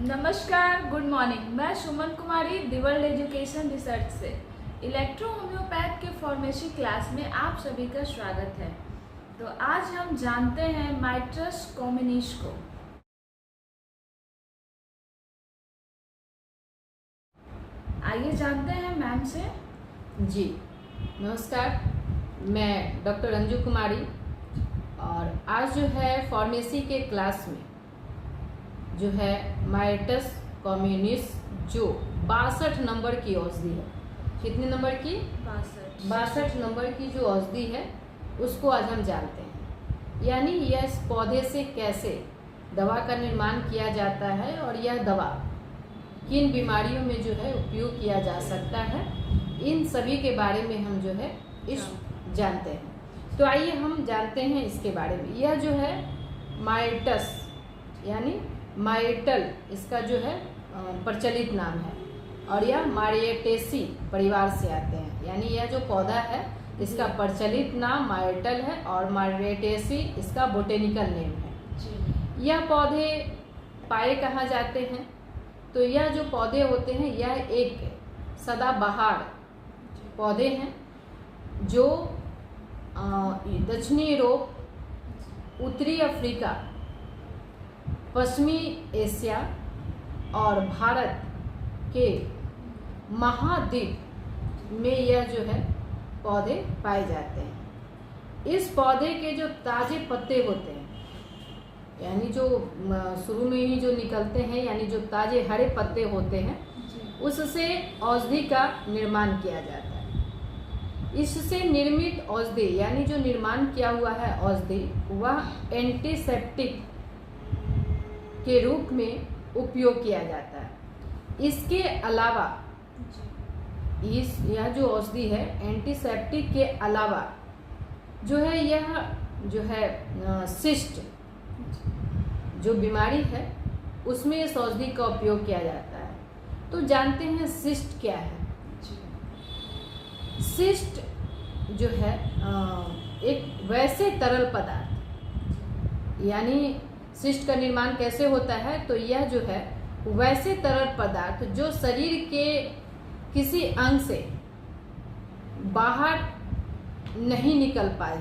नमस्कार, good morning. मैं सुमन कुमारी the world education research से इलेक्ट्रो होम्योपैथ के फार्मेसी क्लास में आप सभी का स्वागत है। तो आज हम जानते हैं माइट्रस कॉम्युनिस को। आइए जानते हैं मैम से। जी नमस्कार, मैं डॉक्टर अंजू कुमारी और आज जो है फार्मेसी के क्लास में जो है माइट्रस कॉम्युनिस जो 62 नंबर की औषधि है। कितने नंबर की? 62 नंबर की जो औषधि है उसको आज हम जानते हैं, यानी यह इस पौधे से कैसे दवा का निर्माण किया जाता है और यह दवा किन बीमारियों में जो है उपयोग किया जा सकता है, इन सभी के बारे में हम जो है इस जानते हैं। तो आइए हम जानते हैं इसके बारे में। यह जो है माइट्रस यानी माइटल इसका जो है प्रचलित नाम है और यह मारिएटेसी परिवार से आते हैं, यानी यह जो पौधा है इसका प्रचलित नाम माइटल है और मारिएटेसी इसका बोटेनिकल नेम है। यह पौधे पाए कहाँ जाते हैं? तो यह जो पौधे होते हैं यह एक सदाबहार पौधे हैं जो दक्षिणी यूरोप, उत्तरी अफ्रीका, पश्चिमी एशिया और भारत के महाद्वीप में यह जो है पौधे पाए जाते हैं। इस पौधे के जो ताजे पत्ते होते हैं, यानी जो शुरू में ही जो निकलते हैं, यानी जो ताजे हरे पत्ते होते हैं, उससे औषधि का निर्माण किया जाता है। इससे निर्मित औषधि यानी जो निर्माण किया हुआ है औषधि वह एंटीसेप्टिक के रूप में उपयोग किया जाता है। इसके अलावा यह जो औषधि है एंटीसेप्टिक के अलावा जो है यह जो है सिस्ट जो बीमारी है उसमें इस औषधि का उपयोग किया जाता है। तो जानते हैं सिस्ट क्या है? सिस्ट जो है एक वैसे तरल पदार्थ, यानी सिस्ट का निर्माण कैसे होता है? तो यह जो है वैसे तरल पदार्थ जो शरीर के किसी अंग से बाहर नहीं निकल पाए,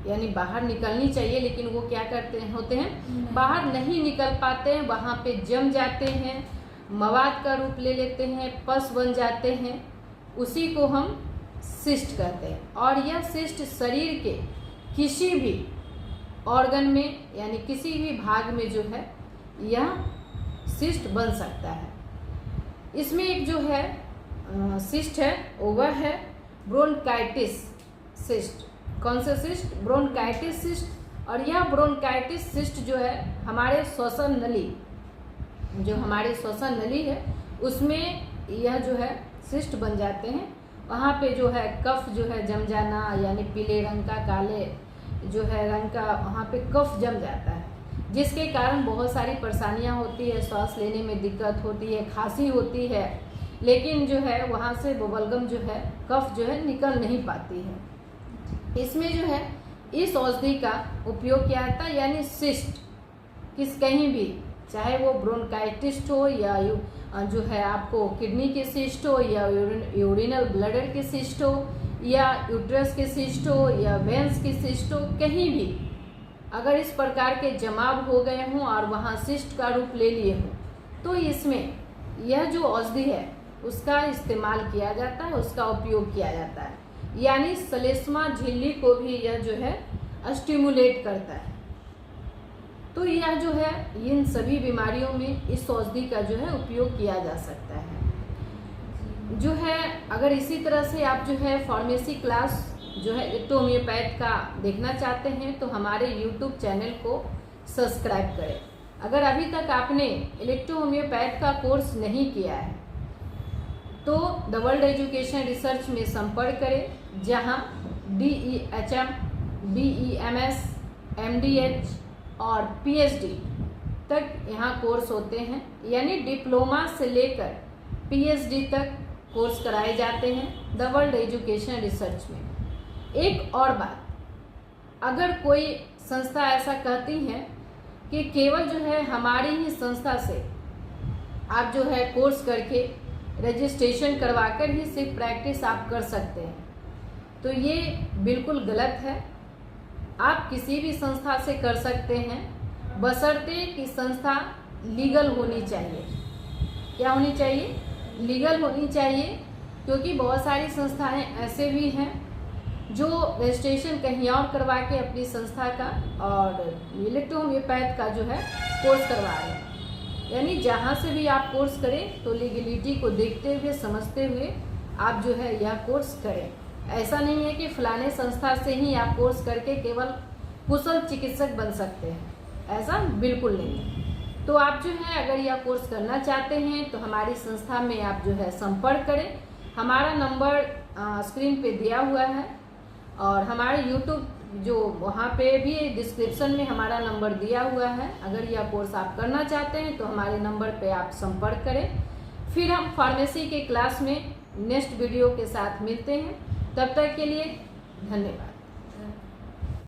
यानी बाहर निकलनी चाहिए लेकिन वो क्या करते हैं होते हैं बाहर नहीं निकल पाते हैं, वहाँ पे जम जाते हैं, मवाद का रूप ले लेते हैं, पस बन जाते हैं, उसी को हम सिस्ट कहते हैं। और यह सिस्ट शरीर के किसी भी ऑर्गन में यानी किसी भी भाग में जो है यह सिस्ट बन सकता है। इसमें एक जो है सिस्ट है वह है ब्रोंकाइटिस सिस्ट। कौन सा सिस्ट? Bronchitis cyst. और यह ब्रोंकाइटिस सिस्ट जो है हमारे श्वसन नली, जो हमारी श्वसन नली है उसमें यह जो है सिस्ट बन जाते हैं। वहाँ पे जो है कफ जो है जम जाना, यानी पीले रंग का, काले जो है रंग का वहाँ पे कफ जम जाता है, जिसके कारण बहुत सारी परेशानियाँ होती है, सांस लेने में दिक्कत होती है, खांसी होती है, लेकिन जो है वहाँ से बबलगम जो है कफ जो है निकल नहीं पाती है। इसमें जो है इस औषधि का उपयोग किया जाता है, यानी सिस्ट किस कहीं भी, चाहे वो ब्रोंकाइटिस हो या जो है आपको किडनी के सिस्ट हो या यूरिनल ब्लडर के सिस्ट हो या यूट्रस के सिस्ट हो या वेंस के सिस्ट हो, कहीं भी अगर इस प्रकार के जमाव हो गए हों और वहाँ सिस्ट का रूप ले लिए हों तो इसमें यह जो औषधि है उसका इस्तेमाल किया जाता है, उसका उपयोग किया जाता है। यानी श्लेष्मा झिल्ली को भी यह जो है स्टिमुलेट करता है। तो यह जो है इन सभी बीमारियों में इस औषधि का जो है उपयोग किया जा सकता है। जो है अगर इसी तरह से आप जो है फार्मेसी क्लास जो है इलेक्ट्रो होम्योपैथ का देखना चाहते हैं तो हमारे यूट्यूब चैनल को सब्सक्राइब करें। अगर अभी तक आपने इलेक्ट्रो होम्योपैथ का कोर्स नहीं किया है तो द वर्ल्ड एजुकेशन रिसर्च में संपर्क करें, जहां DEHM, BEMS, MDH और PhD तक यहाँ कोर्स होते हैं, यानी डिप्लोमा से लेकर PhD तक कोर्स कराए जाते हैं द वर्ल्ड एजुकेशन रिसर्च में। एक और बात, अगर कोई संस्था ऐसा कहती है कि केवल जो है हमारी ही संस्था से आप जो है कोर्स करके रजिस्ट्रेशन करवाकर ही सिर्फ प्रैक्टिस आप कर सकते हैं, तो ये बिल्कुल गलत है। आप किसी भी संस्था से कर सकते हैं, बशर्ते कि संस्था लीगल होनी चाहिए। क्या होनी चाहिए? लीगल होनी चाहिए, क्योंकि बहुत सारी संस्थाएं ऐसे भी हैं जो रजिस्ट्रेशन कहीं और करवा के अपनी संस्था का और इलेक्ट्रोहोम्योपैथ का जो है कोर्स करवा रहे हैं। यानी जहाँ से भी आप कोर्स करें तो लीगलिटी को देखते हुए, समझते हुए आप जो है यह कोर्स करें। ऐसा नहीं है कि फलाने संस्था से ही आप कोर्स करके केवल कुशल चिकित्सक बन सकते हैं, ऐसा बिल्कुल नहीं है। तो आप जो है अगर यह कोर्स करना चाहते हैं तो हमारी संस्था में आप जो है संपर्क करें। हमारा नंबर स्क्रीन पे दिया हुआ है और हमारे यूट्यूब जो वहाँ पे भी डिस्क्रिप्शन में हमारा नंबर दिया हुआ है। अगर यह कोर्स आप करना चाहते हैं तो हमारे नंबर पे आप संपर्क करें। फिर हम फार्मेसी के क्लास में नेक्स्ट वीडियो के साथ मिलते हैं। तब तक के लिए धन्यवाद।